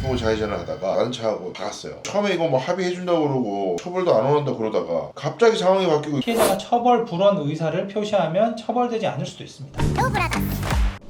비보 좌회전을 하다가 다른 차하고 나갔어요. 처음에 이거 뭐 합의해준다고 그러고 처벌도 안 원한다 그러다가 갑자기 상황이 바뀌고 피해자가 처벌 불원 의사를 표시하면 처벌되지 않을 수도 있습니다.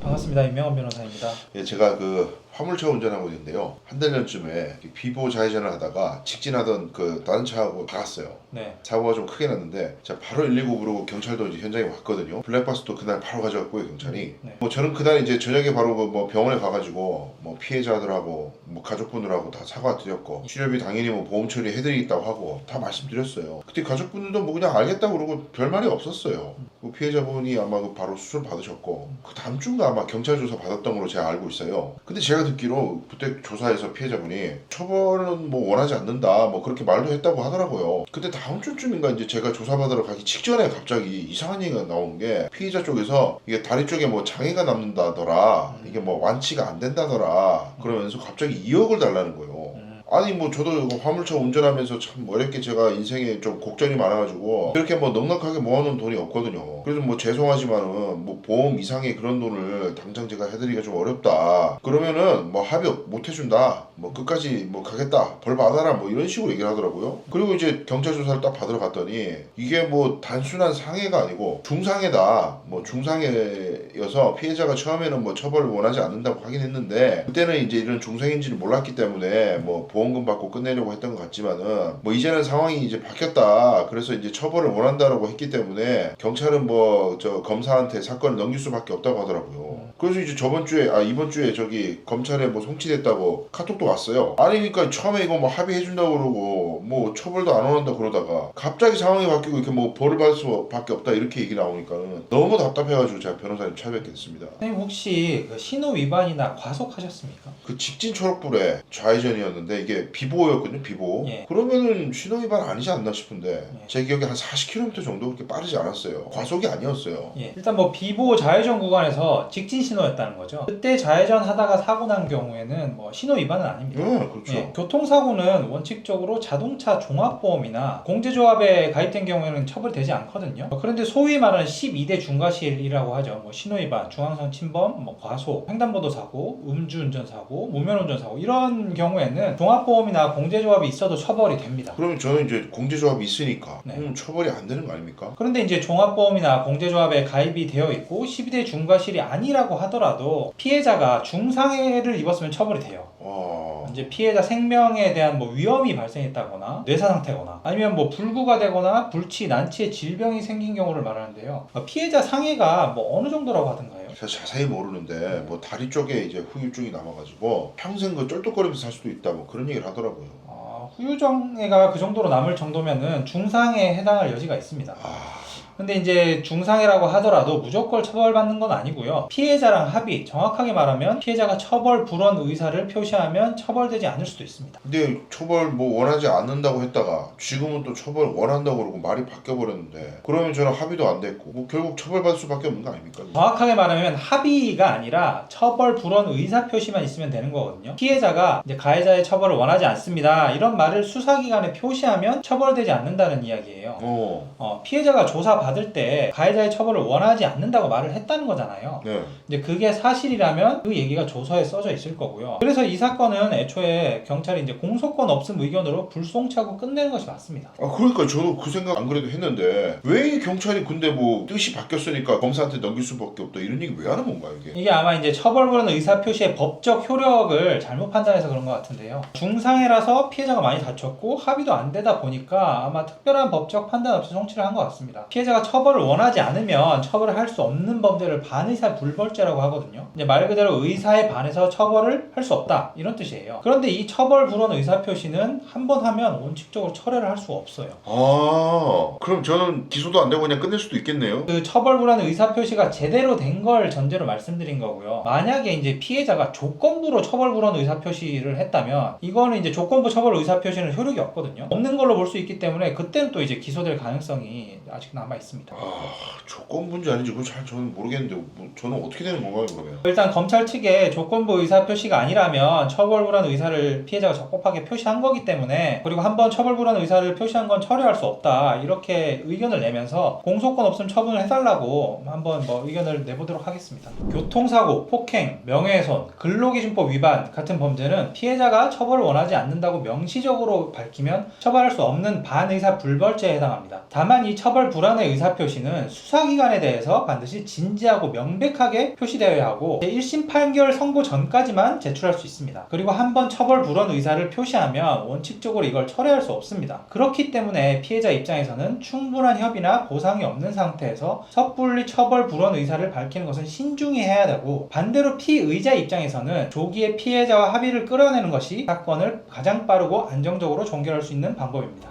반갑습니다. 임명원 변호사입니다. 예, 제가 그 화물차 운전하고 있는데요. 한 달 전쯤에 비보 좌회전을 하다가 직진하던 그 다른 차하고 나갔어요. 네. 사고가 좀 크게 났는데 제가 바로 119 부르고 경찰도 이제 현장에 왔거든요. 블랙박스도 그날 바로 가져갔고요, 경찰이. 네. 뭐 저는 그날 이제 저녁에 바로 뭐 병원에 가가지고 뭐 피해자들하고 뭐 가족분들하고 다 사과 드렸고 치료비 당연히 뭐 보험 처리 해드리겠다고 하고 다 말씀드렸어요. 그때 가족분들도 뭐 그냥 알겠다고 그러고 별 말이 없었어요. 그 피해자분이 아마 그 바로 수술 받으셨고 그 다음 주인가 아마 경찰 조사 받았던 걸로 제가 알고 있어요. 근데 제가 듣기로 그때 조사에서 피해자분이 처벌은 뭐 원하지 않는다 뭐 그렇게 말도 했다고 하더라고요. 그때 다음 주쯤인가 이제 제가 조사받으러 가기 직전에 갑자기 이상한 얘기가 나온 게 피해자 쪽에서 이게 다리 쪽에 뭐 장애가 남는다더라 이게 뭐 완치가 안 된다더라 그러면서 갑자기 2억을 달라는 거예요. 아니 뭐 저도 이거 화물차 운전하면서 참 어렵게 제가 인생에 좀 곡절이 많아가지고 그렇게 뭐 넉넉하게 모아놓은 돈이 없거든요. 그래서 뭐 죄송하지만은 뭐 보험 이상의 그런 돈을 당장 제가 해드리기가 좀 어렵다. 그러면은 뭐 합의 못 해준다. 뭐 끝까지 뭐 가겠다. 벌 받아라. 뭐 이런 식으로 얘기를 하더라고요. 그리고 이제 경찰 조사를 딱 받으러 갔더니 이게 뭐 단순한 상해가 아니고 중상해다. 뭐 중상해여서 피해자가 처음에는 뭐 처벌을 원하지 않는다고 하긴 했는데 그때는 이제 이런 중상인지를 몰랐기 때문에 뭐 보험금 받고 끝내려고 했던 것 같지만은 뭐 이제는 상황이 이제 바뀌었다. 그래서 이제 처벌을 원한다라고 했기 때문에 경찰은 뭐 저 검사한테 사건을 넘길 수밖에 없다고 하더라고요. 그래서 이제 이번 주에 저기 검찰에 뭐 송치됐다고 카톡도 왔어요. 아니 그러니까 처음에 이거 뭐 합의해준다고 그러고 뭐 처벌도 안 원한다 그러다가 갑자기 상황이 바뀌고 이렇게 뭐 벌을 받을 수밖에 없다 이렇게 얘기 나오니까는 너무 답답해가지고 제가 변호사님 찾아뵙겠습니다. 선생님 혹시 그 신호 위반이나 과속하셨습니까? 그 직진 초록불에 좌회전이었는데 이게 비보였거든요. 비보. 예. 그러면은 신호위반 아니지 않나 싶은데 예. 제 기억에 한 40km 정도 그렇게 빠르지 않았어요. 과속이 아니었어요. 예. 일단 뭐 비보 좌회전 구간에서 직진 신호였다는 거죠. 그때 좌회전 하다가 사고 난 경우에는 뭐 신호 위반은 아닙니다. 그렇죠. 예. 교통사고는 원칙적으로 자동차 종합보험이나 공제조합에 가입된 경우에는 처벌되지 않거든요. 그런데 소위 말하는 12대 중과실이라고 하죠. 뭐 신호위반, 중앙선 침범, 뭐 과속, 횡단보도 사고, 음주운전 사고, 무면운전 사고 이런 경우에는 종합보험이나 공제조합이 있어도 처벌이 됩니다. 그러면 저는 이제 공제조합이 있으니까 네. 처벌이 안 되는 거 아닙니까? 그런데 이제 종합보험이나 공제조합에 가입이 되어 있고 12대 중과실이 아니라고 하더라도 피해자가 중상해를 입었으면 처벌이 돼요. 이제 피해자 생명에 대한 뭐 위험이 발생했다거나 뇌사 상태거나 아니면 뭐 불구가 되거나 불치, 난치의 질병이 생긴 경우를 말하는데요. 피해자 상해가 뭐 어느 정도라고 하던가요? 제가 자세히 모르는데 뭐 다리 쪽에 이제 후유증이 남아가지고 평생 그 쩔뚝거리면서 살 수도 있다 뭐 그런 얘기를 하더라고요. 후유장애가 그 정도로 남을 정도면은 중상해에 해당할 여지가 있습니다. 근데 이제 중상해라고 하더라도 무조건 처벌받는 건 아니고요. 피해자랑 합의, 정확하게 말하면 피해자가 처벌 불원 의사를 표시하면 처벌되지 않을 수도 있습니다. 근데 처벌 뭐 원하지 않는다고 했다가 지금은 또 처벌 원한다고 그러고 말이 바뀌어버렸는데 그러면 저는 합의도 안 됐고 뭐 결국 처벌받을 수밖에 없는 거 아닙니까? 정확하게 말하면 합의가 아니라 처벌 불원 의사 표시만 있으면 되는 거거든요. 피해자가 이제 가해자의 처벌을 원하지 않습니다. 이런 말을 수사기관에 표시하면 처벌되지 않는다는 이야기예요. 피해자가 조사 받을 때 가해자의 처벌을 원하지 않는다고 말을 했다는 거잖아요. 네. 이제 그게 사실이라면 그 얘기가 조서에 써져 있을 거고요. 그래서 이 사건은 애초에 경찰이 이제 공소권 없음 의견으로 불송치하고 끝내는 것이 맞습니다. 그러니까 저도 그 생각 안 그래도 했는데 왜 경찰이 근데 뭐 뜻이 바뀌었으니까 검사한테 넘길 수밖에 없다 이런 얘기 왜 하는 건가요 이게? 이게 아마 이제 처벌불원 의사 표시의 법적 효력을 잘못 판단해서 그런 것 같은데요. 중상해라서 피해자가 많이 다쳤고 합의도 안 되다 보니까 아마 특별한 법적 판단 없이 송치를 한 것 같습니다. 피해자가 처벌을 원하지 않으면 처벌을 할 수 없는 범죄를 반의사 불벌죄라고 하거든요. 이제 말 그대로 의사에 반해서 처벌을 할 수 없다 이런 뜻이에요. 그런데 이 처벌불원 의사 표시는 한 번 하면 원칙적으로 철회를 할 수가 없어요. 그럼 저는 기소도 안 되고 그냥 끝낼 수도 있겠네요. 그 처벌불원 의사 표시가 제대로 된 걸 전제로 말씀드린 거고요. 만약에 이제 피해자가 조건부로 처벌불원 의사 표시를 했다면 이거는 이제 조건부 처벌 의사 표시는 효력이 없거든요. 없는 걸로 볼 수 있기 때문에 그때는 또 이제 기소될 가능성이 아직 남아 있습니다. 조건부인지 아닌지 그걸 잘 저는 모르겠는데 저는 어떻게 되는 건가요 그러면? 일단 검찰 측에 조건부 의사 표시가 아니라면 처벌불안 의사를 피해자가 적법하게 표시한 거기 때문에, 그리고 한번 처벌불안 의사를 표시한 건 철회할 수 없다 이렇게 의견을 내면서 공소권 없음 처분을 해달라고 한번 의견을 내보도록 하겠습니다. 교통사고, 폭행, 명예훼손, 근로기준법 위반 같은 범죄는 피해자가 처벌을 원하지 않는다고 명시적으로 밝히면 처벌할 수 없는 반의사 불벌죄에 해당합니다. 다만 이 처벌불안의 의사표시는 수사기관에 대해서 반드시 진지하고 명백하게 표시되어야 하고 제1심 판결 선고 전까지만 제출할 수 있습니다. 그리고 한번 처벌불안 의사를 표시하면 원칙적으로 이걸 철회할 수 없습니다. 그렇기 때문에 피해자 입장에서는 충분한 협의나 보상이 없는 상태에서 섣불리 처벌불안 의사를 밝히는 것은 신중히 해야 되고, 반대로 피의자 입장에서는 조기에 피해자와 합의를 끌어내는 것이 사건을 가장 빠르고 안정적으로 종결할 수 있는 방법입니다.